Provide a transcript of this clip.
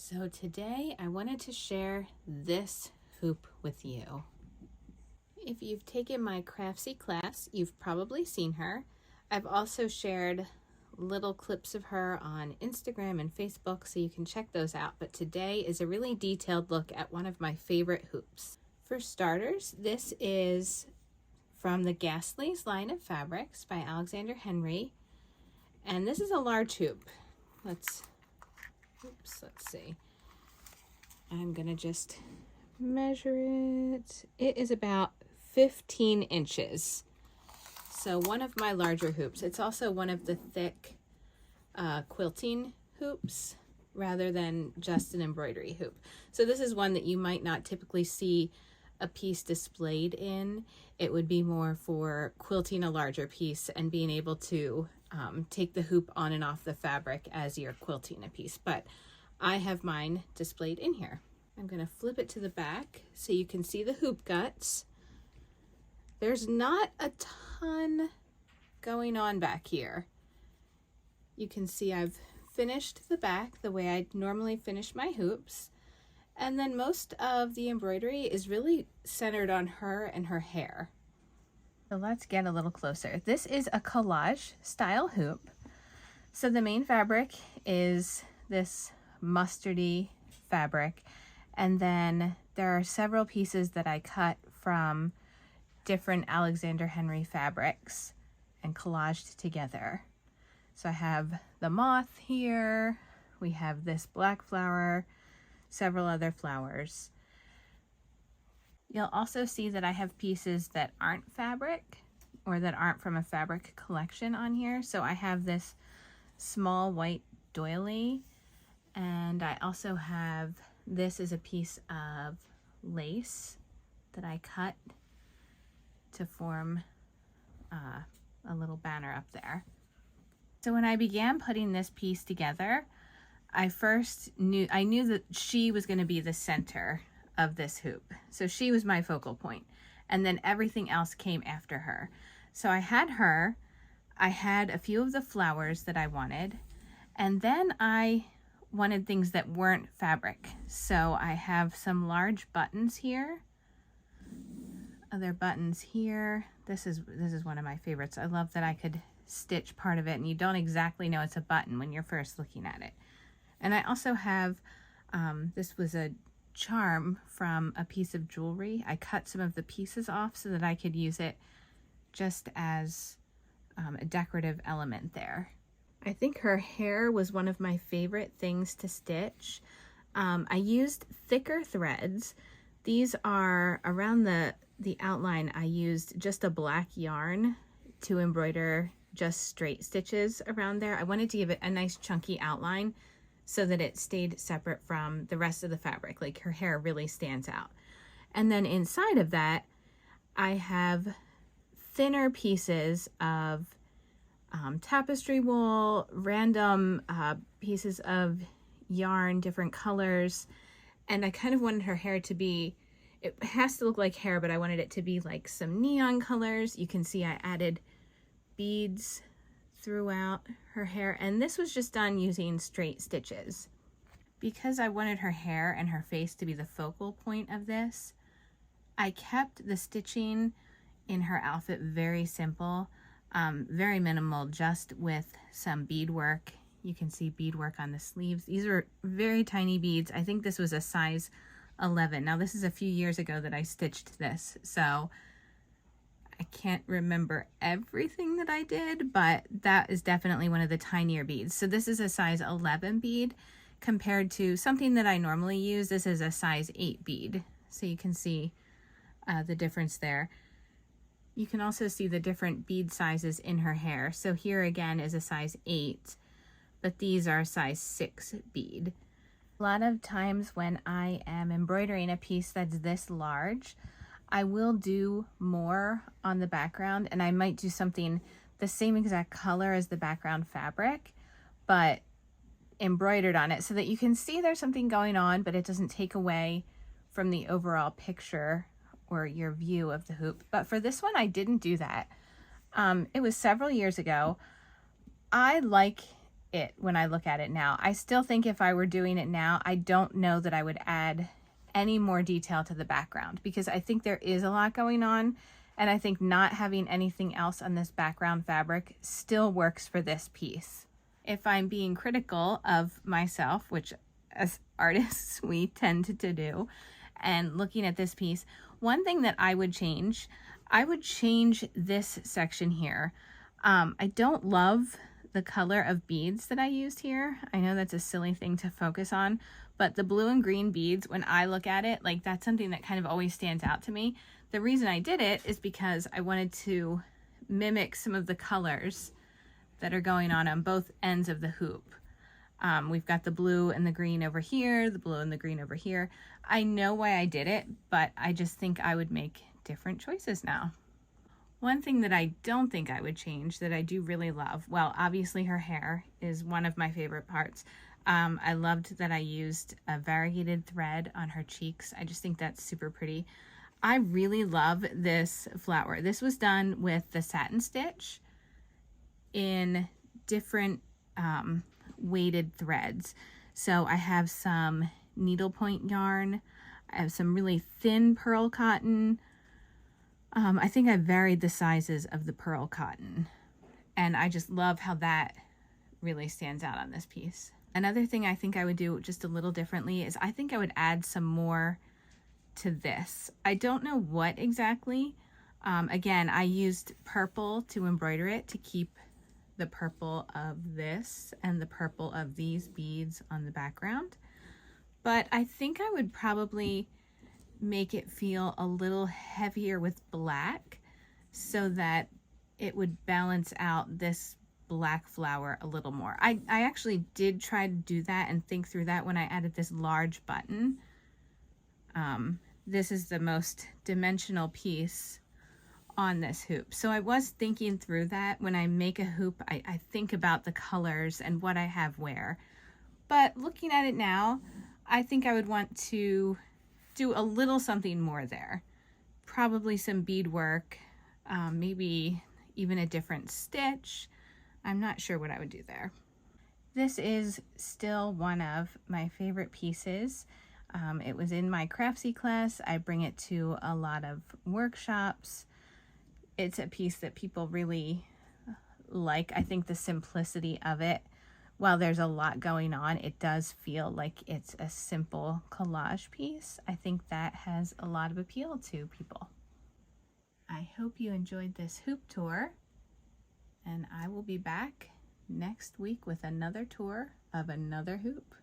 So today I wanted to share this hoop with you. If you've taken my Craftsy class, you've probably seen her. I've also shared little clips of her on Instagram and Facebook, so you can check those out. But today is a really detailed look at one of my favorite hoops. For starters, this is from the Ghastly's line of fabrics by Alexander Henry. And this is a large hoop. Let's see. I'm gonna just measure it. It is about 15 inches. So one of my larger hoops. It's also one of the thick quilting hoops rather than just an embroidery hoop. So this is one that you might not typically see a piece displayed in. It would be more for quilting a larger piece and being able to take the hoop on and off the fabric as you're quilting a piece. But I have mine displayed in here. I'm going to flip it to the back so you can see the hoop guts. There's not a ton going on back here. You can see I've finished the back the way I normally finish my hoops. And then most of the embroidery is really centered on her and her hair. So let's get a little closer. This is a collage style hoop. So the main fabric is this mustardy fabric. And then there are several pieces that I cut from different Alexander Henry fabrics and collaged together. So I have the moth here, we have this black flower, several other flowers. You'll also see that I have pieces that aren't fabric or that aren't from a fabric collection on here. So I have this small white doily, and I also have, this is a piece of lace that I cut to form a little banner up there. So when I began putting this piece together, I knew that she was going to be the center of this hoop. So she was my focal point, and then everything else came after her. So I had her, I had a few of the flowers that I wanted, and then I wanted things that weren't fabric. So I have some large buttons here, other buttons here. This is one of my favorites. I love that I could stitch part of it and you don't exactly know it's a button when you're first looking at it. And I also have, this was a charm from a piece of jewelry. I cut some of the pieces off so that I could use it just as a decorative element there. I think her hair was one of my favorite things to stitch. I used thicker threads. These are around the outline. I used just a black yarn to embroider just straight stitches around there. I wanted to give it a nice chunky outline so that it stayed separate from the rest of the fabric, like her hair really stands out. And then inside of that, I have thinner pieces of tapestry wool, random pieces of yarn, different colors. And I kind of wanted her hair to be, it has to look like hair, but I wanted it to be like some neon colors. You can see I added beads throughout her hair, and this was just done using straight stitches. Because I wanted her hair and her face to be the focal point of this, I kept the stitching in her outfit very simple, very minimal, just with some beadwork. You can see beadwork on the sleeves. These are very tiny beads. I think this was a size 11. Now this is a few years ago that I stitched this, so I can't remember everything that I did, but that is definitely one of the tinier beads. So this is a size 11 bead compared to something that I normally use. This is a size 8 bead. So you can see the difference there. You can also see the different bead sizes in her hair. So here again is a size 8, but these are a size 6 bead. A lot of times when I am embroidering a piece that's this large, I will do more on the background, and I might do something the same exact color as the background fabric, but embroidered on it so that you can see there's something going on, but it doesn't take away from the overall picture or your view of the hoop. But for this one, I didn't do that. It was several years ago. I like it when I look at it now. I still think if I were doing it now, I don't know that I would add any more detail to the background, because I think there is a lot going on, and I think not having anything else on this background fabric still works for this piece. If I'm being critical of myself, which as artists we tend to do, and looking at this piece, one thing that I would change this section here. I don't love the color of beads that I used here. I know that's a silly thing to focus on, but the blue and green beads, when I look at it, like, that's something that kind of always stands out to me. The reason I did it is because I wanted to mimic some of the colors that are going on both ends of the hoop. We've got the blue and the green over here, the blue and the green over here. I know why I did it, but I just think I would make different choices now. One thing that I don't think I would change that I do really love, well, obviously her hair is one of my favorite parts. I loved that I used a variegated thread on her cheeks. I just think that's super pretty. I really love this flower. This was done with the satin stitch in different weighted threads. So I have some needlepoint yarn. I have some really thin pearl cotton. I think I varied the sizes of the pearl cotton, and I just love how that really stands out on this piece. Another thing I think I would do just a little differently is I think I would add some more to this. I don't know what exactly. Again, I used purple to embroider it to keep the purple of this and the purple of these beads on the background. But I think I would probably make it feel a little heavier with black so that it would balance out this black flower a little more. I actually did try to do that and think through that when I added this large button. This is the most dimensional piece on this hoop. So I was thinking through that. When I make a hoop, I think about the colors and what I have where. But looking at it now, I think I would want to do a little something more there. Probably some beadwork, maybe even a different stitch. I'm not sure what I would do there. This is still one of my favorite pieces. It was in my Craftsy class. I bring it to a lot of workshops. It's a piece that people really like. I think the simplicity of it, while there's a lot going on, it does feel like it's a simple collage piece. I think that has a lot of appeal to people. I hope you enjoyed this hoop tour, and I will be back next week with another tour of another hoop.